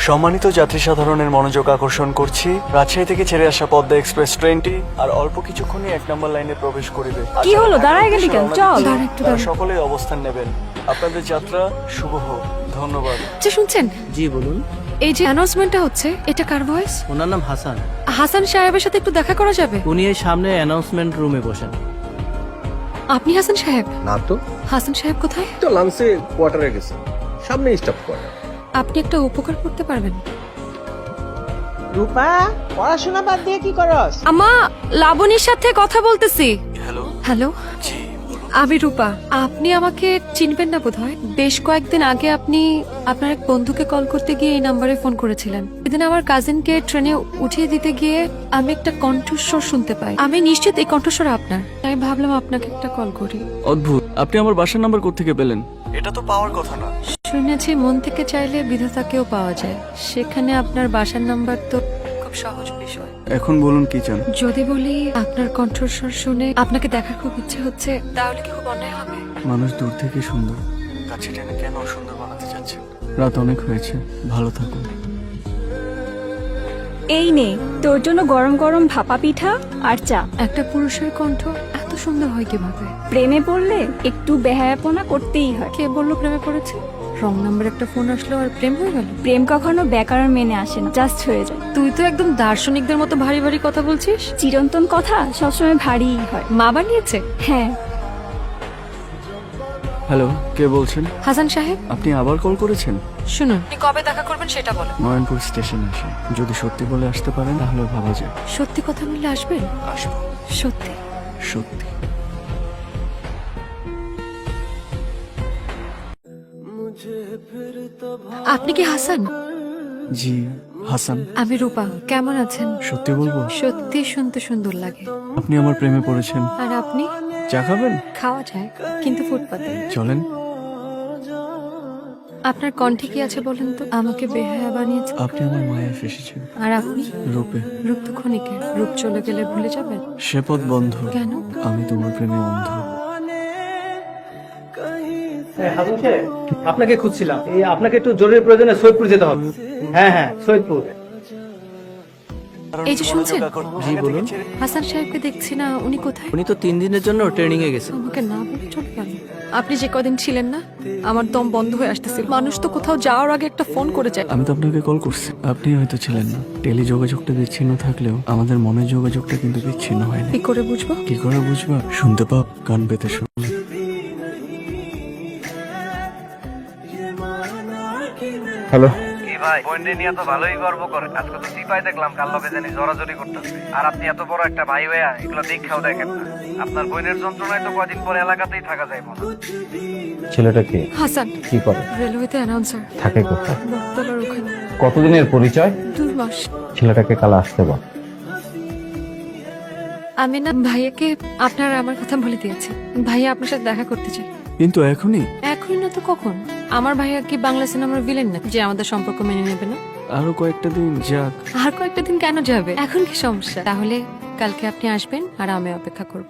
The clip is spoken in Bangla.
সম্মানিত যাত্রী সাধারণের মনোযোগ আকর্ষণ করছি, রাজশাহী থেকে ছেড়ে আসা পদ্মা এক্সপ্রেস ট্রেনটি আর অল্প কিছুক্ষণই ১ নম্বর লাইনে প্রবেশ করিবে। কি হলো, দাঁড়ায় গেলি কেন? চল। তারা সকলেই অবস্থান নেবেন। আপনাদের যাত্রা শুভ হোক। ধন্যবাদ। আচ্ছা শুনছেন, জি বলুন। এই যে অ্যানাউন্সমেন্টটা হচ্ছে, এটা কার ভয়েস? ওনার নাম হাসান। হাসান সাহেবের সাথে একটু দেখা করা যাবে? উনি এই সামনে অ্যানাউন্সমেন্ট রুমে বসেন। আপনি হাসান সাহেব? না তো, হাসান সাহেব কোথায়? তো লাঞ্চে কোয়ার্টারে গেছে, সামনে স্টাফ কোয়ার্টার। আপনি একটা উপকার করতে পারবেন? রূপা, পড়াশোনা বাদ দিয়ে কি করস? আমা, লাবণীর সাথে কথা বলতেছি। হ্যালো। হ্যালো, জি বলুন। আমি রূপা। আপনি আমাকে চিনবেন না বোধহয়। বেশ কয়েকদিন আগে আপনি আপনার এক বন্ধুকে কল করতে গিয়ে এই নাম্বারে ফোন করেছিলেন। সেদিন আমার কাজিনকে ট্রেনে উঠিয়ে দিতে গিয়ে আমি একটা কণ্ঠস্বর শুনতে পাই। আমি নিশ্চিত এই কণ্ঠস্বর আপনার, তাই ভাবলাম আপনাকে একটা কল করি। অদ্ভুত, আপনি আমার বাসার নাম্বার কোত্থেকে পেলেন? এটা তো পাওয়ার কথা না। শুনেছি মন থেকে চাইলে বিধাতাকেও পাওয়া যায়, সেখানে আপনার বাসার নাম্বার তো খুব সহজ বিষয়। এখন বলুন কি চান? যদি বলি আপনার কণ্ঠস্বর শুনে আপনাকে দেখার খুব ইচ্ছে হচ্ছে, তাহলে কি খুব অন্যায় হবে? মানুষ দূর থেকে সুন্দর, কাছে টেনে কেন সুন্দর বানাতে চাচ্ছেন? রাত অনেক হয়েছে, ভালো থাকুন। এই নে তোর জন্য গরম গরম ভাপা পিঠা আর চা। একটা পুরুষের কণ্ঠ এত সুন্দর হয় কিভাবে? প্রেমে পড়লে একটু বেহায়াপনা করতেই হয়। কে বললো প্রেমে পড়েছে? রং নাম্বার একটা ফোন আসলো আর প্রেম হয়ে গেল? প্রেম কখনো ব্যাকরণ মেনে আসে না, জাস্ট হয়ে যায়। তুই তো একদম দার্শনিকদের মতো ভারী ভারী কথা বলছিস। চিরন্তন কথা সবসময় ভারীই হয়। মা বানিয়েছে? হ্যাঁ, হ্যালো, কে বলছেন? হাসান সাহেব, আপনি আবার কল করেছেন? শুনুন, আপনি কবে দেখা করবেন সেটা বলেন। নয়নপুর স্টেশনে আসে, যদি সত্যি বলে আসতে পারেন তাহলে ভাবা যায়। সত্যি কথা বললে আসবেন? আসবো, সত্যি? সত্যি। আপনি কি হাসান? জি, হাসান। আমি রূপা। কেমন আছেন? সত্যি বলবো, সত্যি শুনতে সুন্দর লাগে। আপনি আমার প্রেমে পড়েছেন। আর আপনি? চা খাবেন? খাওয়া যায়, কিন্তু ফুটপাতে। চলেন। আপনার কণ্ঠে কি আছে বলেন তো? আমাকে বেহায়া বানিয়েছে। আপনি আমার মায়া ফেসেছেন। আর আপনি? রূপে। রূপ তো ক্ষণিকের, রূপ চলে গেলে ভুলে যাবেন। সে পথ বন্ধ। কেন? আমি তোমার প্রেমে অন্ধ। হাসান সাহেব, আপনাকে খুঁজছিলাম। এই আপনাকে একটু জরুরি প্রয়োজনে সৈয়দপুর যেতে হবে। হ্যাঁ হ্যাঁ, সৈয়দপুর। এই যে শুনছেন? জি বলুন। হাসান সাহেবকে দেখছি না, উনি কোথায়? উনি তো 3 দিনের জন্য ট্রেনিং এ গেছেন। আমাকে না বলে চলে গেল। আপনি যে কদিন ছিলেন না, আমার দম বন্ধ হয়ে আসতেছিল। মানুষ তো কোথাও যাওয়ার আগে একটা ফোন করে যায়। আমি তো আপনাকে কল করছি, আপনি হয়তো ছিলেন না। টেলি যোগাযোগটা বিচ্ছিন্ন থাকলেও আমাদের মনের যোগাযোগটা কিন্তু বিচ্ছিন্ন হয়নি। কি করে বুঝবো? কি করে বুঝবা? শুনতে পাও, কান পেতে শুনলে। হ্যালো, কি ভাই, বন্ডে নিয়ে তো ভালোই গর্ব করেন। আজকে তো সিপাই দেখলাম কাল লগে জানি জোরাজোরি করতেছে। আর আপনি এত বড় একটা ভাই হইয়া এগুলো দীক্ষাও দেখেন না। আপনার বোনের যন্ত্রণায় তো কদিন পরে এলাকাতেই থাকা যায় মনে হয়। ছেলেটা কে? হাসান কি করে? রেলওয়েতে অ্যানাউন্সার। থাকে কোথায়? বটতলার ওখানে। কতদিনের পরিচয়? 2 মাস। ছেলেটাকে কাল আসতে বল। আমি না ভাইয়াকে আপনার আমার কথা বলে দিয়েছি। ভাইয়া আপনার সাথে দেখা করতে চাই। কিন্তু এখনই? এখনই না তো কখন? আমার ভাইয়া কি বাংলা সিনেমার ভিলেন না যে আমাদের সম্পর্ক মেনে নেবে না? আরো কয়েকটা দিন যাক। আর কয়েকটা দিন কেন যাবে? এখন কি সমস্যা? তাহলে কালকে আপনি আসবেন আর আমি অপেক্ষা করব।